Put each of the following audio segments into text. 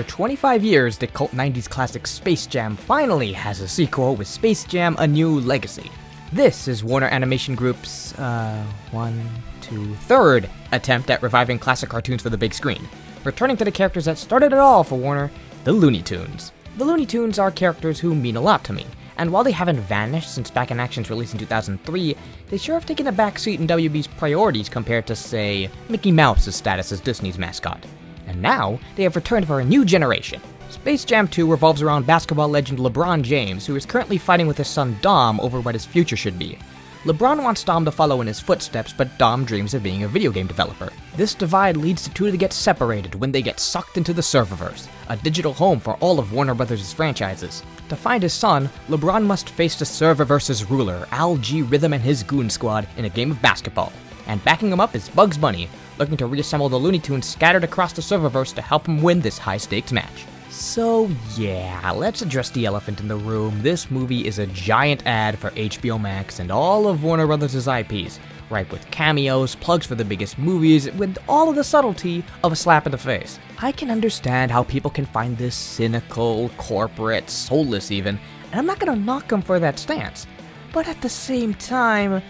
After 25 years, the cult 90s classic Space Jam finally has a sequel with Space Jam: A New Legacy. This is Warner Animation Group's, third attempt at reviving classic cartoons for the big screen, returning to the characters that started it all for Warner, the Looney Tunes. The Looney Tunes are characters who mean a lot to me, and while they haven't vanished since Back in Action's release in 2003, they sure have taken a backseat in WB's priorities compared to, say, Mickey Mouse's status as Disney's mascot. And now, they have returned for a new generation. Space Jam 2 revolves around basketball legend LeBron James, who is currently fighting with his son Dom over what his future should be. LeBron wants Dom to follow in his footsteps, but Dom dreams of being a video game developer. This divide leads the two to get separated when they get sucked into the Serververse, a digital home for all of Warner Brothers' franchises. To find his son, LeBron must face the Serververse's ruler, Al G. Rhythm and his goon squad, in a game of basketball. And backing him up is Bugs Bunny, looking to reassemble the Looney Tunes scattered across the Serververse to help him win this high-stakes match. So yeah, let's address the elephant in the room. This movie is a giant ad for HBO Max and all of Warner Brothers' IPs, ripe with cameos, plugs for the biggest movies, with all of the subtlety of a slap in the face. I can understand how people can find this cynical, corporate, soulless even, and I'm not gonna knock them for that stance. But at the same time,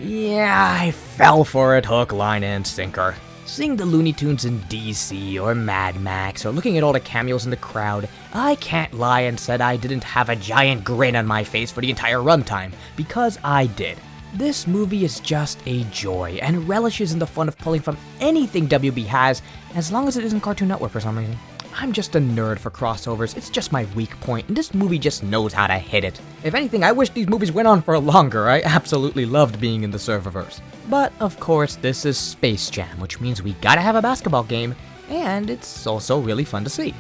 yeah, I fell for it hook, line, and sinker. Seeing the Looney Tunes in DC or Mad Max or looking at all the cameos in the crowd, I can't lie and said I didn't have a giant grin on my face for the entire runtime, because I did. This movie is just a joy and relishes in the fun of pulling from anything WB has, as long as it isn't Cartoon Network for some reason. I'm just a nerd for crossovers, it's just my weak point, and this movie just knows how to hit it. If anything, I wish these movies went on for longer. I absolutely loved being in the Serververse. But, of course, this is Space Jam, which means we gotta have a basketball game, and it's also really fun to see.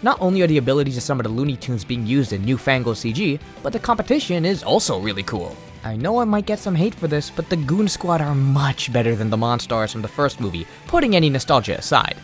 Not only are the abilities of some of the Looney Tunes being used in newfangled CG, but the competition is also really cool. I know I might get some hate for this, but the Goon Squad are much better than the Monstars from the first movie, putting any nostalgia aside.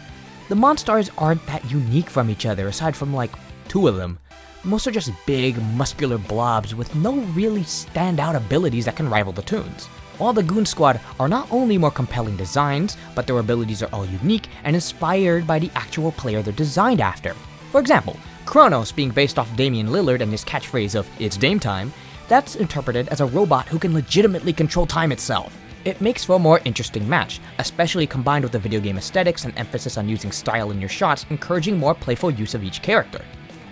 The Monstars aren't that unique from each other, aside from like 2 of them. Most are just big, muscular blobs with no really standout abilities that can rival the Tunes. While the Goon Squad are not only more compelling designs, but their abilities are all unique and inspired by the actual player they're designed after. For example, Kronos being based off Damian Lillard and his catchphrase of "It's Dame Time," that's interpreted as a robot who can legitimately control time itself. It makes for a more interesting match, especially combined with the video game aesthetics and emphasis on using style in your shots, encouraging more playful use of each character.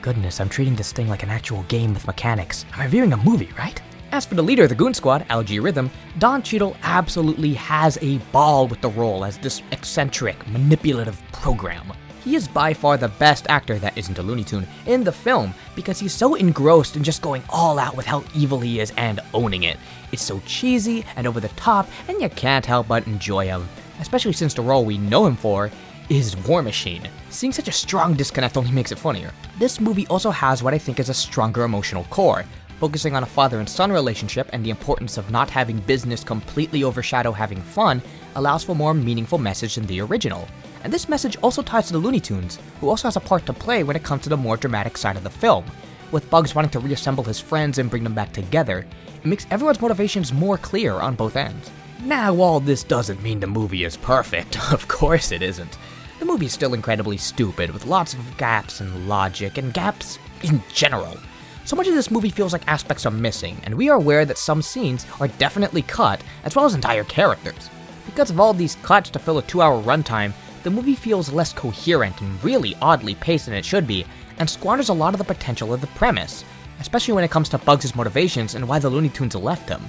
Goodness, I'm treating this thing like an actual game with mechanics. I'm reviewing a movie, right? As for the leader of the Goon Squad, Al G. Rhythm, Don Cheadle absolutely has a ball with the role as this eccentric, manipulative program. He is by far the best actor that isn't a Looney Tune in the film because he's so engrossed in just going all out with how evil he is and owning it. It's so cheesy and over the top, and you can't help but enjoy him, especially since the role we know him for is War Machine. Seeing such a strong disconnect only makes it funnier. This movie also has what I think is a stronger emotional core, focusing on a father and son relationship and the importance of not having business completely overshadow having fun allows for more meaningful message than the original. And this message also ties to the Looney Tunes, who also has a part to play when it comes to the more dramatic side of the film. With Bugs wanting to reassemble his friends and bring them back together, it makes everyone's motivations more clear on both ends. Now, all this doesn't mean the movie is perfect. Of course it isn't. The movie is still incredibly stupid, with lots of gaps in logic and gaps in general. So much of this movie feels like aspects are missing, and we are aware that some scenes are definitely cut, as well as entire characters. Because of all these cuts to fill a 2-hour runtime, the movie feels less coherent and really oddly paced than it should be, and squanders a lot of the potential of the premise, especially when it comes to Bugs' motivations and why the Looney Tunes left him.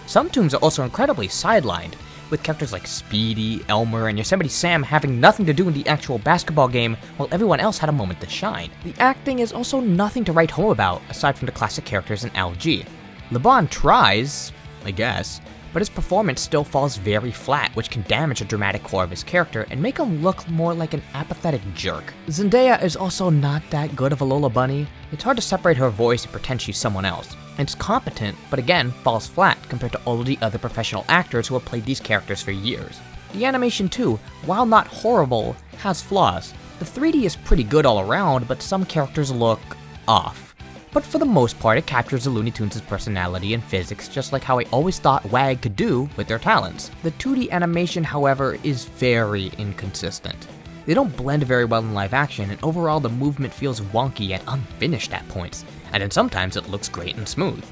Some tunes are also incredibly sidelined, with characters like Speedy, Elmer, and Yosemite Sam having nothing to do in the actual basketball game, while everyone else had a moment to shine. The acting is also nothing to write home about, aside from the classic characters in Al G. LeBron tries, I guess, but his performance still falls very flat, which can damage the dramatic core of his character and make him look more like an apathetic jerk. Zendaya is also not that good of a Lola Bunny. It's hard to separate her voice and pretend she's someone else. It's competent, but again, falls flat compared to all of the other professional actors who have played these characters for years. The animation too, while not horrible, has flaws. The 3D is pretty good all around, but some characters look off. But for the most part, it captures the Looney Tunes' personality and physics, just like how I always thought WAG could do with their talents. The 2D animation, however, is very inconsistent. They don't blend very well in live action, and overall the movement feels wonky and unfinished at points, and then sometimes it looks great and smooth.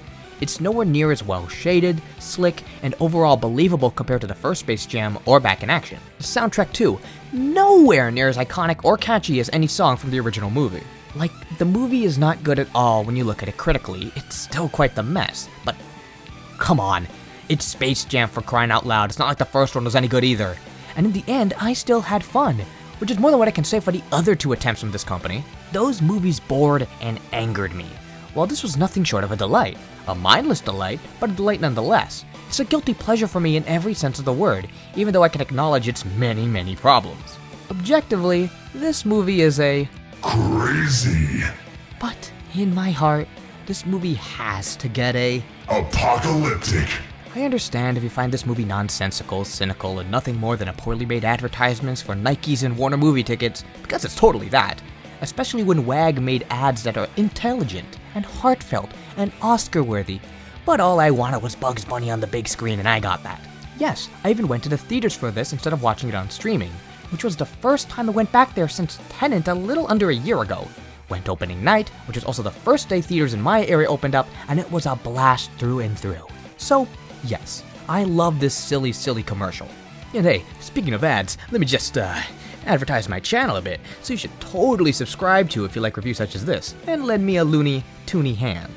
It's nowhere near as well shaded, slick, and overall believable compared to the first Space Jam or Back in Action. The soundtrack too, nowhere near as iconic or catchy as any song from the original movie. Like, the movie is not good at all when you look at it critically, it's still quite the mess, but come on, it's Space Jam for crying out loud, it's not like the first one was any good either. And in the end, I still had fun, which is more than what I can say for the other two attempts from this company. Those movies bored and angered me, while this was nothing short of a delight. A mindless delight, but a delight nonetheless. It's a guilty pleasure for me in every sense of the word, even though I can acknowledge its many problems. Objectively, this movie is a crazy, but in my heart, this movie has to get a apocalyptic. I understand if you find this movie nonsensical, cynical, and nothing more than a poorly made advertisements for Nikes and Warner movie tickets, because it's totally that. Especially when WAG made ads that are intelligent and heartfelt and Oscar-worthy. But all I wanted was Bugs Bunny on the big screen, and I got that. Yes, I even went to the theaters for this instead of watching it on streaming, which was the first time I went back there since Tenet a little under a year ago. Went opening night, which was also the first day theaters in my area opened up, and it was a blast through and through. So, yes, I love this silly commercial. And hey, speaking of ads, let me just, advertise my channel a bit, so you should totally subscribe to if you like reviews such as this, and lend me a loony, toony hand.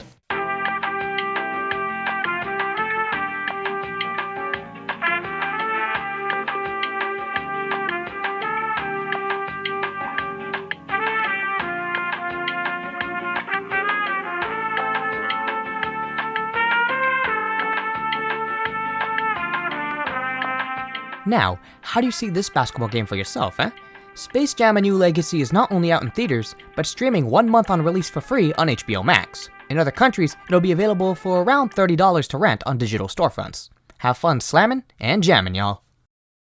Now, how do you see this basketball game for yourself, eh? Space Jam: A New Legacy is not only out in theaters, but streaming 1 month on release for free on HBO Max. In other countries, it'll be available for around $30 to rent on digital storefronts. Have fun slamming and jamming, y'all.